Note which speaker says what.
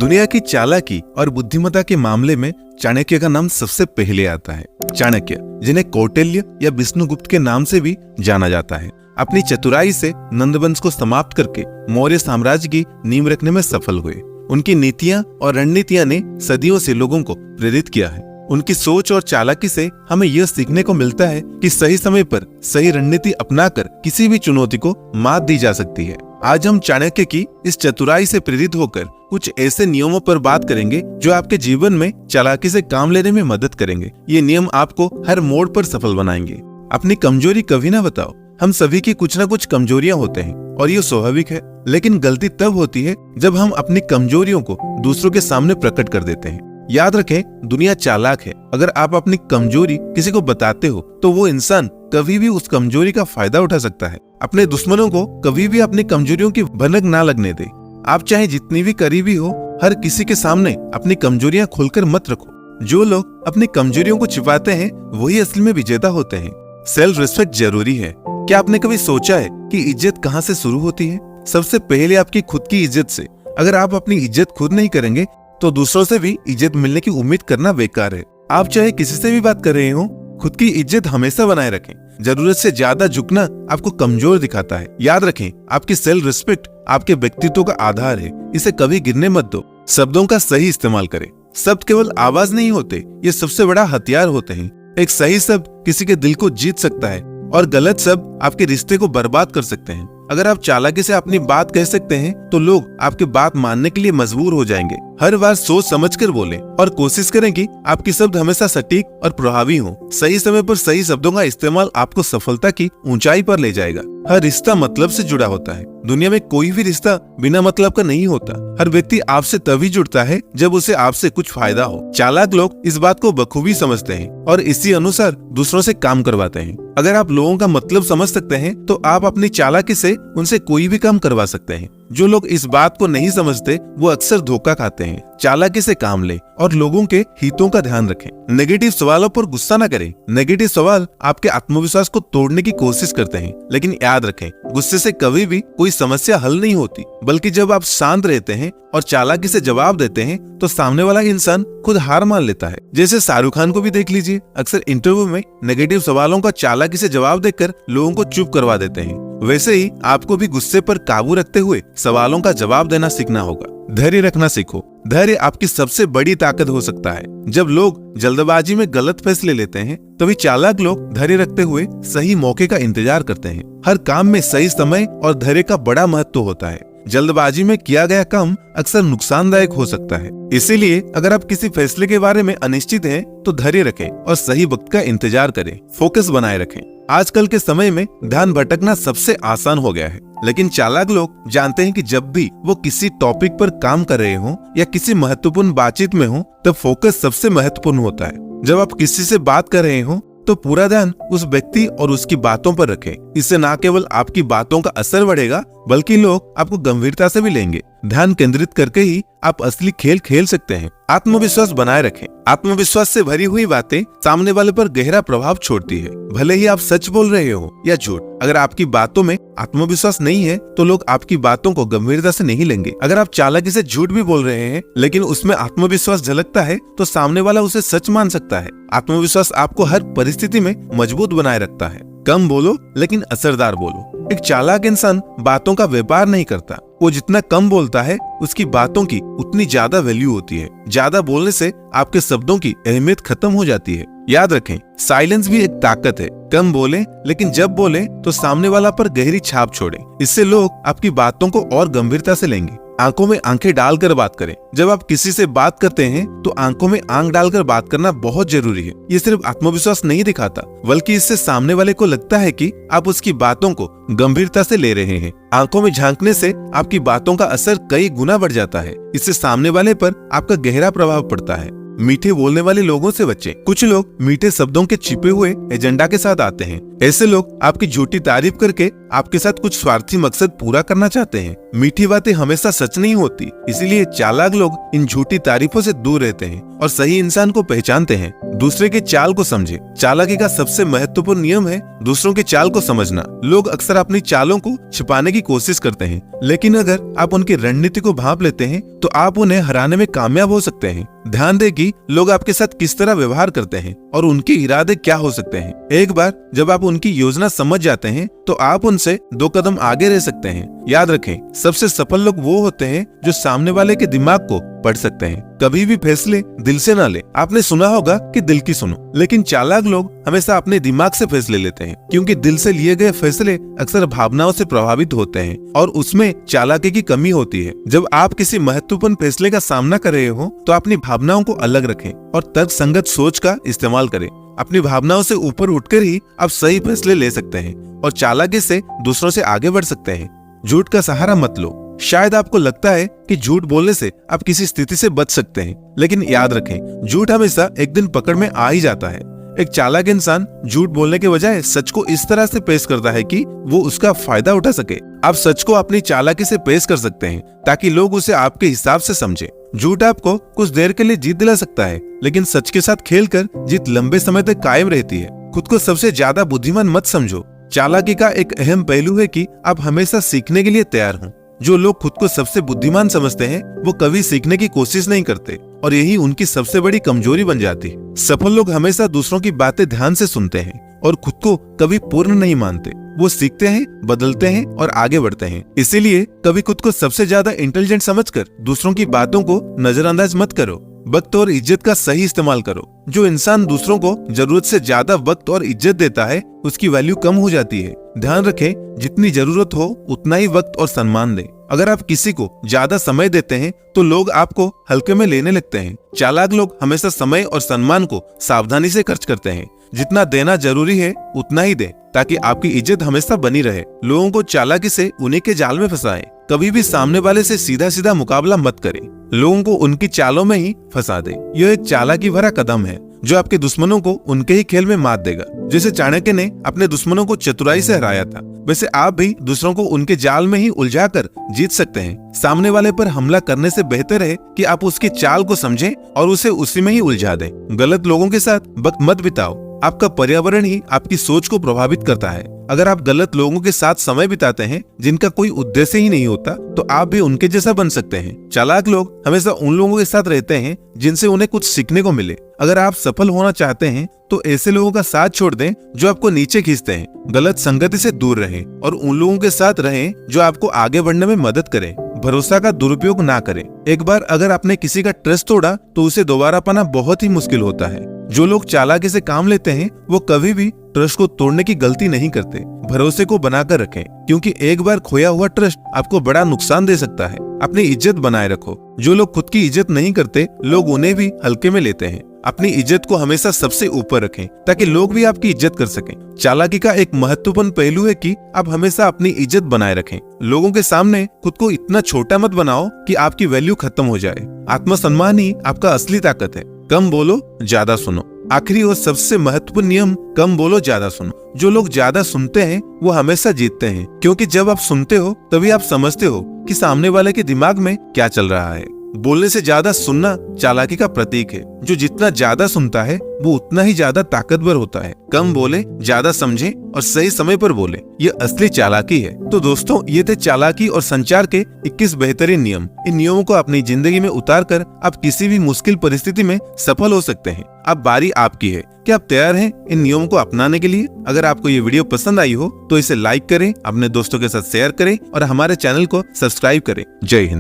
Speaker 1: दुनिया की चालाकी और बुद्धिमत्ता के मामले में चाणक्य का नाम सबसे पहले आता है। चाणक्य, जिन्हें कौटिल्य या विष्णुगुप्त के नाम से भी जाना जाता है, अपनी चतुराई से नंदवंश को समाप्त करके मौर्य साम्राज्य की नींव रखने में सफल हुए। उनकी नीतियां और रणनीतियां ने सदियों से लोगों को प्रेरित किया है। उनकी सोच और चालाकी से हमें यह सीखने को मिलता है कि सही समय पर सही रणनीति अपनाकर किसी भी चुनौती को मात दी जा सकती है। आज हम चाणक्य की इस चतुराई से प्रेरित होकर कुछ ऐसे नियमों पर बात करेंगे जो आपके जीवन में चालाकी से काम लेने में मदद करेंगे। ये नियम आपको हर मोड़ पर सफल बनाएंगे। अपनी कमजोरी कभी ना बताओ। हम सभी की कुछ ना कुछ कमजोरियां होते हैं और ये स्वाभाविक है, लेकिन गलती तब होती है जब हम अपनी कमजोरियों को दूसरों के सामने प्रकट कर देते हैं। याद रखें, दुनिया चालाक है। अगर आप अपनी कमजोरी किसी को बताते हो तो वो इंसान कभी भी उस कमजोरी का फायदा उठा सकता है। अपने दुश्मनों को कभी भी अपनी कमजोरियों की भनक ना लगने दे। आप चाहे जितनी भी करीबी हो, हर किसी के सामने अपनी कमजोरियां खोलकर मत रखो। जो लोग अपनी कमजोरियों को छिपाते हैं वही असली में विजेता होते हैं। सेल्फ रिस्पेक्ट जरूरी है। क्या आपने कभी सोचा है कि इज्जत कहाँ से शुरू होती है? सबसे पहले आपकी खुद की इज्जत से। अगर आप अपनी इज्जत खुद नहीं करेंगे तो दूसरों से भी इज्जत मिलने की उम्मीद करना बेकार है। आप चाहे किसी से भी बात कर रहे हो, खुद की इज्जत हमेशा बनाए रखें। जरूरत से ज्यादा झुकना आपको कमजोर दिखाता है। याद रखें, आपकी सेल्फ रिस्पेक्ट आपके व्यक्तित्व का आधार है। इसे कभी गिरने मत दो। शब्दों का सही इस्तेमाल करें। शब्द केवल आवाज नहीं होते, ये सबसे बड़ा हथियार होते हैं। एक सही शब्द किसी के दिल को जीत सकता है और गलत शब्द आपके रिश्ते को बर्बाद कर सकते हैं। अगर आप चालाकी से अपनी बात कह सकते हैं तो लोग आपकी बात मानने के लिए मजबूर हो जाएंगे। हर बार सोच समझकर बोलें और कोशिश करें कि आपके शब्द हमेशा सटीक और प्रभावी हों। सही समय पर सही शब्दों का इस्तेमाल आपको सफलता की ऊंचाई पर ले जाएगा। हर रिश्ता मतलब से जुड़ा होता है। दुनिया में कोई भी रिश्ता बिना मतलब का नहीं होता। हर व्यक्ति आपसे तभी जुड़ता है जब उसे आपसे कुछ फायदा हो। चालाक लोग इस बात को बखूबी समझते हैं और इसी अनुसार दूसरों से काम करवाते हैं। अगर आप लोगों का मतलब समझ सकते हैं तो आप अपनी चालाकी से उनसे कोई भी काम करवा सकते हैं। जो लोग इस बात को नहीं समझते वो अक्सर धोखा खाते हैं। चालाकी से काम लें और लोगों के हितों का ध्यान रखें। नेगेटिव सवालों पर गुस्सा न करें। नेगेटिव सवाल आपके आत्मविश्वास को तोड़ने की कोशिश करते हैं, लेकिन याद रखें, गुस्से से कभी भी कोई समस्या हल नहीं होती। बल्कि जब आप शांत रहते हैं और चालाकी से जवाब देते हैं तो सामने वाला इंसान खुद हार मान लेता है। जैसे शाहरुख खान को भी देख लीजिए, अक्सर इंटरव्यू में नेगेटिव सवालों का चालाकी से जवाब देकर लोगों को चुप करवा देते हैं। वैसे ही आपको भी गुस्से पर काबू रखते हुए सवालों का जवाब देना सीखना होगा। धैर्य रखना सीखो। धैर्य आपकी सबसे बड़ी ताकत हो सकता है। जब लोग जल्दबाजी में गलत फैसले लेते हैं तभी चालाक लोग धैर्य रखते हुए सही मौके का इंतजार करते हैं। हर काम में सही समय और धैर्य का बड़ा महत्व होता है। जल्दबाजी में किया गया काम अक्सर नुकसानदायक हो सकता है। इसीलिए अगर आप किसी फैसले के बारे में अनिश्चित हैं तो धैर्य रखें और सही वक्त का इंतजार करें। फोकस बनाए रखें। आजकल के समय में ध्यान भटकना सबसे आसान हो गया है, लेकिन चालाक लोग जानते हैं कि जब भी वो किसी टॉपिक पर काम कर रहे हो या किसी महत्वपूर्ण बातचीत में हो तब फोकस सबसे महत्वपूर्ण होता है। जब आप किसी से बात कर रहे हो तो पूरा ध्यान उस व्यक्ति और उसकी बातों पर रखें। इससे न केवल आपकी बातों का असर बढ़ेगा बल्कि लोग आपको गंभीरता से भी लेंगे। ध्यान केंद्रित करके ही आप असली खेल खेल सकते हैं। आत्मविश्वास बनाए रखें। आत्मविश्वास से भरी हुई बातें सामने वाले पर गहरा प्रभाव छोड़ती है, भले ही आप सच बोल रहे हो या झूठ। अगर आपकी बातों में आत्मविश्वास नहीं है तो लोग आपकी बातों को गंभीरता से नहीं लेंगे। अगर आप चालाकी से झूठ भी बोल रहे हैं लेकिन उसमें आत्मविश्वास झलकता है तो सामने वाला उसे सच मान सकता है। आत्मविश्वास आपको हर परिस्थिति में मजबूत बनाए रखता है। कम बोलो लेकिन असरदार बोलो। एक चालाक इंसान बातों का व्यापार नहीं करता। वो जितना कम बोलता है उसकी बातों की उतनी ज्यादा वैल्यू होती है। ज्यादा बोलने से आपके शब्दों की अहमियत खत्म हो जाती है। याद रखें, साइलेंस भी एक ताकत है। कम बोले लेकिन जब बोले तो सामने वाला पर गहरी छाप छोड़े। इससे लोग आपकी बातों को और गंभीरता से लेंगे। आंखों में आंखें डालकर बात करें। जब आप किसी से बात करते हैं तो आंखों में आंख डालकर बात करना बहुत जरूरी है। ये सिर्फ आत्मविश्वास नहीं दिखाता बल्कि इससे सामने वाले को लगता है कि आप उसकी बातों को गंभीरता से ले रहे हैं। आंखों में झांकने से आपकी बातों का असर कई गुना बढ़ जाता है। इससे सामने वाले पर आपका गहरा प्रभाव पड़ता है। मीठे बोलने वाले लोगों से बचें। कुछ लोग मीठे शब्दों के छिपे हुए एजेंडा के साथ आते हैं। ऐसे लोग आपकी झूठी तारीफ करके आपके साथ कुछ स्वार्थी मकसद पूरा करना चाहते हैं। मीठी बातें हमेशा सच नहीं होती, इसीलिए चालाक लोग इन झूठी तारीफों से दूर रहते हैं और सही इंसान को पहचानते हैं, दूसरे के चाल को समझे। चालाकी का सबसे महत्वपूर्ण नियम है दूसरों के चाल को समझना। लोग अक्सर अपनी चालों को छिपाने की कोशिश करते हैं, लेकिन अगर आप उनकी रणनीति को भांप लेते हैं तो आप उन्हें हराने में कामयाब हो सकते हैं। ध्यान दें कि लोग आपके साथ किस तरह व्यवहार करते हैं और उनके इरादे क्या हो सकते हैं। एक बार जब आप उनकी योजना समझ जाते हैं तो आप उनसे 2 कदम आगे रह सकते हैं। याद रखें, सबसे सफल लोग वो होते हैं जो सामने वाले के दिमाग को पढ़ सकते हैं। कभी भी फैसले दिल से ना ले। आपने सुना होगा कि दिल की सुनो, लेकिन चालाक लोग हमेशा अपने दिमाग से फैसले लेते हैं, क्योंकि दिल से लिए गए फैसले अक्सर भावनाओं से प्रभावित होते हैं और उसमें चालाकी की कमी होती है। जब आप किसी महत्वपूर्ण फैसले का सामना कर रहे हो तो अपनी भावनाओं को अलग रखें और तर्कसंगत सोच का इस्तेमाल करें। अपनी भावनाओं से ऊपर उठकर ही आप सही फैसले ले सकते हैं और चालाकी से दूसरों से आगे बढ़ सकते हैं। झूठ का सहारा मत लो। शायद आपको लगता है कि झूठ बोलने से आप किसी स्थिति से बच सकते हैं, लेकिन याद रखें, झूठ हमेशा एक दिन पकड़ में आ ही जाता है। एक चालाक इंसान झूठ बोलने के बजाय सच को इस तरह से पेश करता है कि वो उसका फायदा उठा सके। आप सच को अपनी चालाकी से पेश कर सकते हैं ताकि लोग उसे आपके हिसाब से समझें। झूठ आपको कुछ देर के लिए जीत दिला सकता है, लेकिन सच के साथ खेलकर जीत लंबे समय तक कायम रहती है। खुद को सबसे ज्यादा बुद्धिमान मत समझो। चालाकी का एक अहम पहलू है कि आप हमेशा सीखने के लिए तैयार हों। जो लोग खुद को सबसे बुद्धिमान समझते हैं वो कभी सीखने की कोशिश नहीं करते और यही उनकी सबसे बड़ी कमजोरी बन जाती है। सफल लोग हमेशा दूसरों की बातें ध्यान से सुनते हैं और खुद को कभी पूर्ण नहीं मानते। वो सीखते हैं, बदलते हैं और आगे बढ़ते हैं। इसीलिए कभी खुद को सबसे ज्यादा इंटेलिजेंट समझकर दूसरों की बातों को नजरअंदाज मत करो। वक्त और इज्जत का सही इस्तेमाल करो। जो इंसान दूसरों को जरूरत से ज्यादा वक्त और इज्जत देता है उसकी वैल्यू कम हो जाती है। ध्यान रखें, जितनी जरूरत हो उतना ही वक्त और सम्मान दें। अगर आप किसी को ज्यादा समय देते हैं तो लोग आपको हल्के में लेने लगते हैं। चालाक लोग हमेशा समय और सम्मान को सावधानी से खर्च करते हैं। जितना देना जरूरी है उतना ही दें ताकि आपकी इज्जत हमेशा बनी रहे। लोगों को चालाकी से उन्हीं के जाल में फंसाएं। कभी भी सामने वाले से सीधा सीधा मुकाबला मत करें। लोगों को उनकी चालों में ही फंसा दें। यह एक चालाकी भरा कदम है जो आपके दुश्मनों को उनके ही खेल में मात देगा। जैसे चाणक्य ने अपने दुश्मनों को चतुराई से हराया था, वैसे आप भी दूसरों को उनके जाल में ही उलझाकर जीत सकते हैं। सामने वाले पर हमला करने से बेहतर है कि आप उसकी चाल को समझें और उसे उसी में ही उलझा दें। गलत लोगों के साथ वक्त मत बिताओ। आपका पर्यावरण ही आपकी सोच को प्रभावित करता है। अगर आप गलत लोगों के साथ समय बिताते हैं जिनका कोई उद्देश्य ही नहीं होता तो आप भी उनके जैसा बन सकते हैं। चालाक लोग हमेशा उन लोगों के साथ रहते हैं जिनसे उन्हें कुछ सीखने को मिले। अगर आप सफल होना चाहते हैं तो ऐसे लोगों का साथ छोड़ दें जो आपको नीचे खींचते हैं। गलत संगति से दूर रहें और उन लोगों के साथ रहें जो आपको आगे बढ़ने में मदद करें। भरोसा का दुरुपयोग ना करें। एक बार अगर आपने किसी का ट्रस्ट तोड़ा तो उसे दोबारा पाना बहुत ही मुश्किल होता है। जो लोग चालाकी से काम लेते हैं वो कभी भी ट्रस्ट को तोड़ने की गलती नहीं करते। भरोसे को बनाकर रखें, क्योंकि एक बार खोया हुआ ट्रस्ट आपको बड़ा नुकसान दे सकता है। अपनी इज्जत बनाए रखो। जो लोग खुद की इज्जत नहीं करते लोग उन्हें भी हल्के में लेते हैं। अपनी इज्जत को हमेशा सबसे ऊपर रखें ताकि लोग भी आपकी इज्जत कर सकें। चालाकी का एक महत्वपूर्ण पहलू है कि आप हमेशा अपनी इज्जत बनाए रखें। लोगों के सामने खुद को इतना छोटा मत बनाओ कि आपकी वैल्यू खत्म हो जाए। आत्मसम्मान ही आपका असली ताकत है। कम बोलो, ज्यादा सुनो। आखिरी और सबसे महत्वपूर्ण नियम, कम बोलो, ज्यादा सुनो। जो लोग ज्यादा सुनते हैं वो हमेशा जीतते हैं, क्योंकि जब आप सुनते हो तभी आप समझते हो कि सामने वाले के दिमाग में क्या चल रहा है। बोलने से ज्यादा सुनना चालाकी का प्रतीक है। जो जितना ज्यादा सुनता है वो उतना ही ज्यादा ताकतवर होता है। कम बोले, ज्यादा समझे और सही समय पर बोले, ये असली चालाकी है। तो दोस्तों, ये थे चालाकी और संचार के 21 बेहतरीन नियम। इन नियमों को अपनी जिंदगी में उतारकर आप किसी भी मुश्किल परिस्थिति में सफल हो सकते हैं। अब बारी आपकी है। क्या आप तैयार हैं इन नियमों को अपनाने के लिए? अगर आपको ये वीडियो पसंद आई हो तो इसे लाइक करें, अपने दोस्तों के साथ शेयर करें और हमारे चैनल को सब्सक्राइब करें। जय हिंद।